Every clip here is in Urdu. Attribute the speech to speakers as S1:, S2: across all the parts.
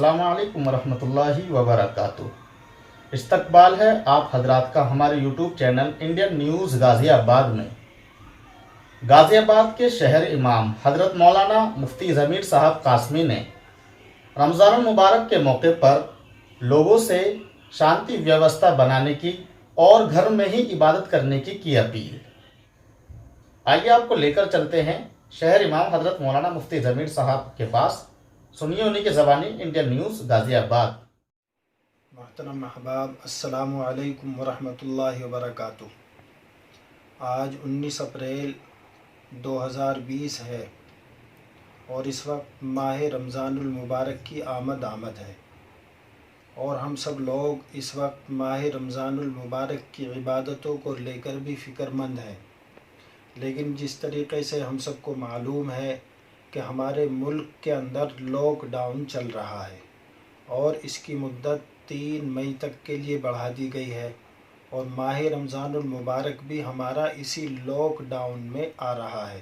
S1: السلام علیکم ورحمۃ اللہ وبرکاتہ۔ استقبال ہے آپ حضرات کا ہمارے یوٹیوب چینل انڈین نیوز غازی آباد میں۔ غازی آباد کے شہر امام حضرت مولانا مفتی ضمیر صاحب قاسمی نے رمضان المبارک کے موقع پر لوگوں سے شانتی ویوستھا بنانے کی اور گھر میں ہی عبادت کرنے کی اپیل۔ آئیے آپ کو لے کر چلتے ہیں شہر امام حضرت مولانا مفتی ضمیر صاحب کے پاس، سنیے انہی کی زبانی انڈین نیوز غازی آباد۔
S2: محترم احباب، السلام علیکم ورحمۃ اللہ وبرکاتہ۔ آج 19 اپریل 2020 ہے اور اس وقت ماہ رمضان المبارک کی آمد ہے اور ہم سب لوگ اس وقت ماہ رمضان المبارک کی عبادتوں کو لے کر بھی فکر مند ہیں، لیکن جس طریقے سے ہم سب کو معلوم ہے کہ ہمارے ملک کے اندر لاک ڈاؤن چل رہا ہے اور اس کی مدت 3 مئی تک کے لیے بڑھا دی گئی ہے، اور ماہ رمضان المبارک بھی ہمارا اسی لاک ڈاؤن میں آ رہا ہے۔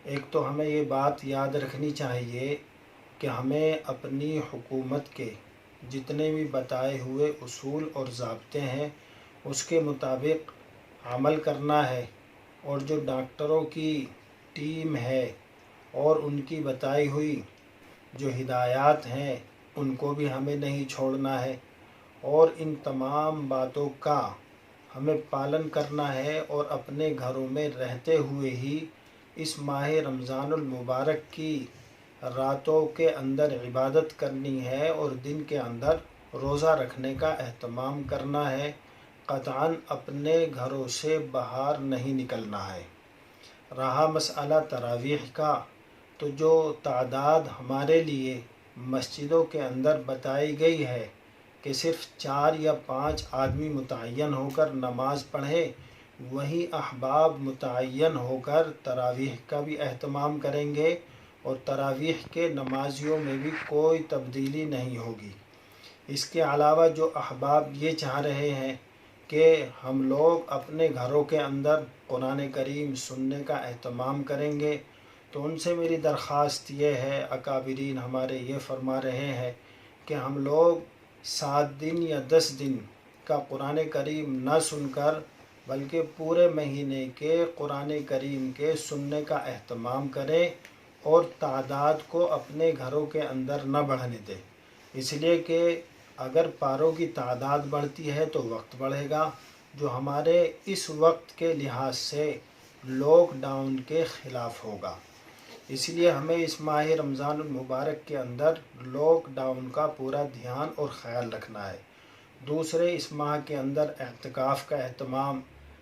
S2: ایک تو ہمیں یہ بات یاد رکھنی چاہیے کہ ہمیں اپنی حکومت کے جتنے بھی بتائے ہوئے اصول اور ضابطے ہیں اس کے مطابق عمل کرنا ہے، اور جو ڈاکٹروں کی ٹیم ہے اور ان کی بتائی ہوئی جو ہدایات ہیں ان کو بھی ہمیں نہیں چھوڑنا ہے، اور ان تمام باتوں کا ہمیں پالن کرنا ہے اور اپنے گھروں میں رہتے ہوئے ہی اس ماہ رمضان المبارک کی راتوں کے اندر عبادت کرنی ہے اور دن کے اندر روزہ رکھنے کا اہتمام کرنا ہے۔ قطعاً اپنے گھروں سے باہر نہیں نکلنا ہے۔ رہا مسئلہ تراویح کا، تو جو تعداد ہمارے لیے مسجدوں کے اندر بتائی گئی ہے کہ صرف 4 یا 5 آدمی متعین ہو کر نماز پڑھے، وہی احباب متعین ہو کر تراویح کا بھی اہتمام کریں گے اور تراویح کے نمازیوں میں بھی کوئی تبدیلی نہیں ہوگی۔ اس کے علاوہ جو احباب یہ چاہ رہے ہیں کہ ہم لوگ اپنے گھروں کے اندر قرآن کریم سننے کا اہتمام کریں گے، تو ان سے میری درخواست یہ ہے، اکابرین ہمارے یہ فرما رہے ہیں کہ ہم لوگ 7 دن یا 10 دن کا قرآن کریم نہ سن کر بلکہ پورے مہینے کے قرآن کریم کے سننے کا اہتمام کریں اور تعداد کو اپنے گھروں کے اندر نہ بڑھنے دیں، اس لیے کہ اگر پاروں کی تعداد بڑھتی ہے تو وقت بڑھے گا، جو ہمارے اس وقت کے لحاظ سے لاک ڈاؤن کے خلاف ہوگا۔ اس لیے ہمیں اس ماہ رمضان المبارک کے اندر لاک ڈاؤن کا پورا دھیان اور خیال رکھنا ہے۔ دوسرے، اس ماہ کے اندر اعتکاف کا اہتمام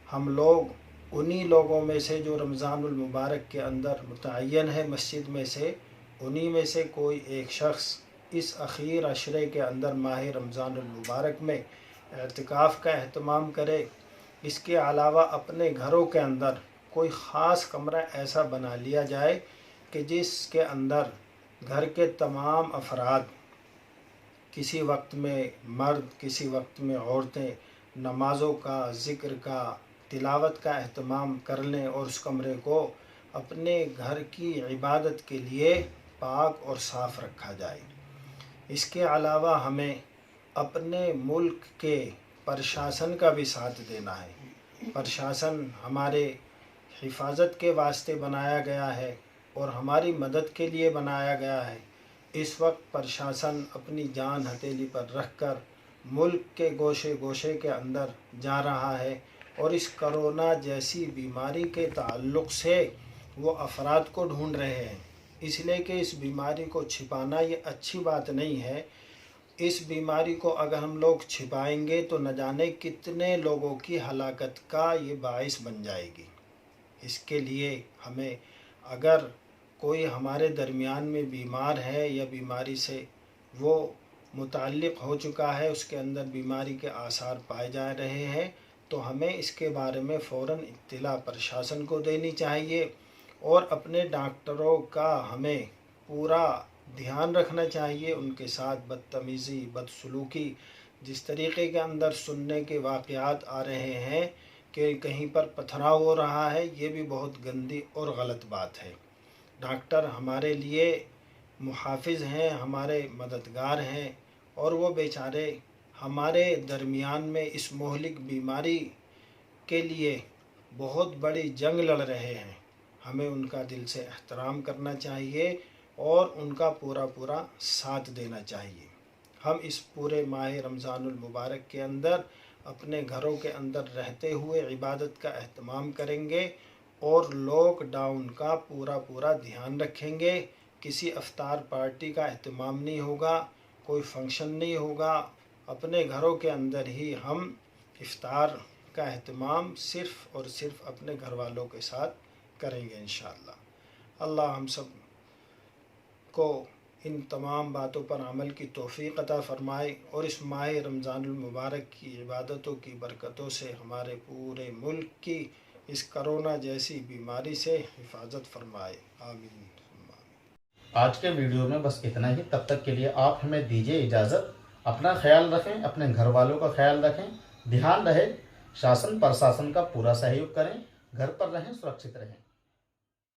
S2: ہم لوگ انہی لوگوں میں سے جو رمضان المبارک کے اندر متعین ہے مسجد میں سے، انہی میں سے کوئی ایک شخص اس اخیر عشرے کے اندر ماہ رمضان المبارک میں اعتکاف کا اہتمام کرے۔ اس کے علاوہ اپنے گھروں کے اندر کوئی خاص کمرہ ایسا بنا لیا جائے کہ جس کے اندر گھر کے تمام افراد، کسی وقت میں مرد کسی وقت میں عورتیں، نمازوں کا، ذکر کا، تلاوت کا اہتمام کر لیں اور اس کمرے کو اپنے گھر کی عبادت کے لیے پاک اور صاف رکھا جائے۔ اس کے علاوہ ہمیں اپنے ملک کے پرشاسن کا بھی ساتھ دینا ہے۔ پرشاسن ہمارے حفاظت کے واسطے بنایا گیا ہے اور ہماری مدد کے لیے بنایا گیا ہے۔ اس وقت پرشاسن اپنی جان ہتھیلی پر رکھ کر ملک کے گوشے گوشے کے اندر جا رہا ہے اور اس کرونا جیسی بیماری کے تعلق سے وہ افراد کو ڈھونڈ رہے ہیں، اس لیے کہ اس بیماری کو چھپانا یہ اچھی بات نہیں ہے۔ اس بیماری کو اگر ہم لوگ چھپائیں گے تو نہ جانے کتنے لوگوں کی ہلاکت کا یہ باعث بن جائے گی۔ اس کے لیے ہمیں، اگر کوئی ہمارے درمیان میں بیمار ہے یا بیماری سے وہ متعلق ہو چکا ہے، اس کے اندر بیماری کے آثار پائے جا رہے ہیں، تو ہمیں اس کے بارے میں فوراً اطلاع پرشاسن کو دینی چاہیے اور اپنے ڈاکٹروں کا ہمیں پورا دھیان رکھنا چاہیے۔ ان کے ساتھ بدتمیزی، بدسلوکی، جس طریقے کے اندر سننے کے واقعات آ رہے ہیں کہ کہیں پر پتھراؤ ہو رہا ہے، یہ بھی بہت گندی اور غلط بات ہے۔ ڈاکٹر ہمارے لیے محافظ ہیں، ہمارے مددگار ہیں، اور وہ بیچارے ہمارے درمیان میں اس مہلک بیماری کے لیے بہت بڑی جنگ لڑ رہے ہیں۔ ہمیں ان کا دل سے احترام کرنا چاہیے اور ان کا پورا ساتھ دینا چاہیے۔ ہم اس پورے ماہ رمضان المبارک کے اندر اپنے گھروں کے اندر رہتے ہوئے عبادت کا اہتمام کریں گے اور لاک ڈاؤن کا پورا دھیان رکھیں گے۔ کسی افطار پارٹی کا اہتمام نہیں ہوگا، کوئی فنکشن نہیں ہوگا، اپنے گھروں کے اندر ہی ہم افطار کا اہتمام صرف اور صرف اپنے گھر والوں کے ساتھ کریں گے انشاءاللہ۔ اللہ ہم سب کو ان تمام باتوں پر عمل کی توفیق عطا فرمائے اور اس ماہ رمضان المبارک کی عبادتوں کی برکتوں سے ہمارے پورے ملک کی اس کرونا جیسی بیماری سے حفاظت فرمائے، آمین۔
S1: آج کے ویڈیو میں بس اتنا ہی، تب تک کے لیے آپ ہمیں دیجیے اجازت۔ اپنا خیال رکھیں، اپنے گھر والوں کا خیال رکھیں، دھیان رہے شاسن پرشاسن کا پورا سہیوگ کریں، گھر پر رہیں، سرکشت رہیں۔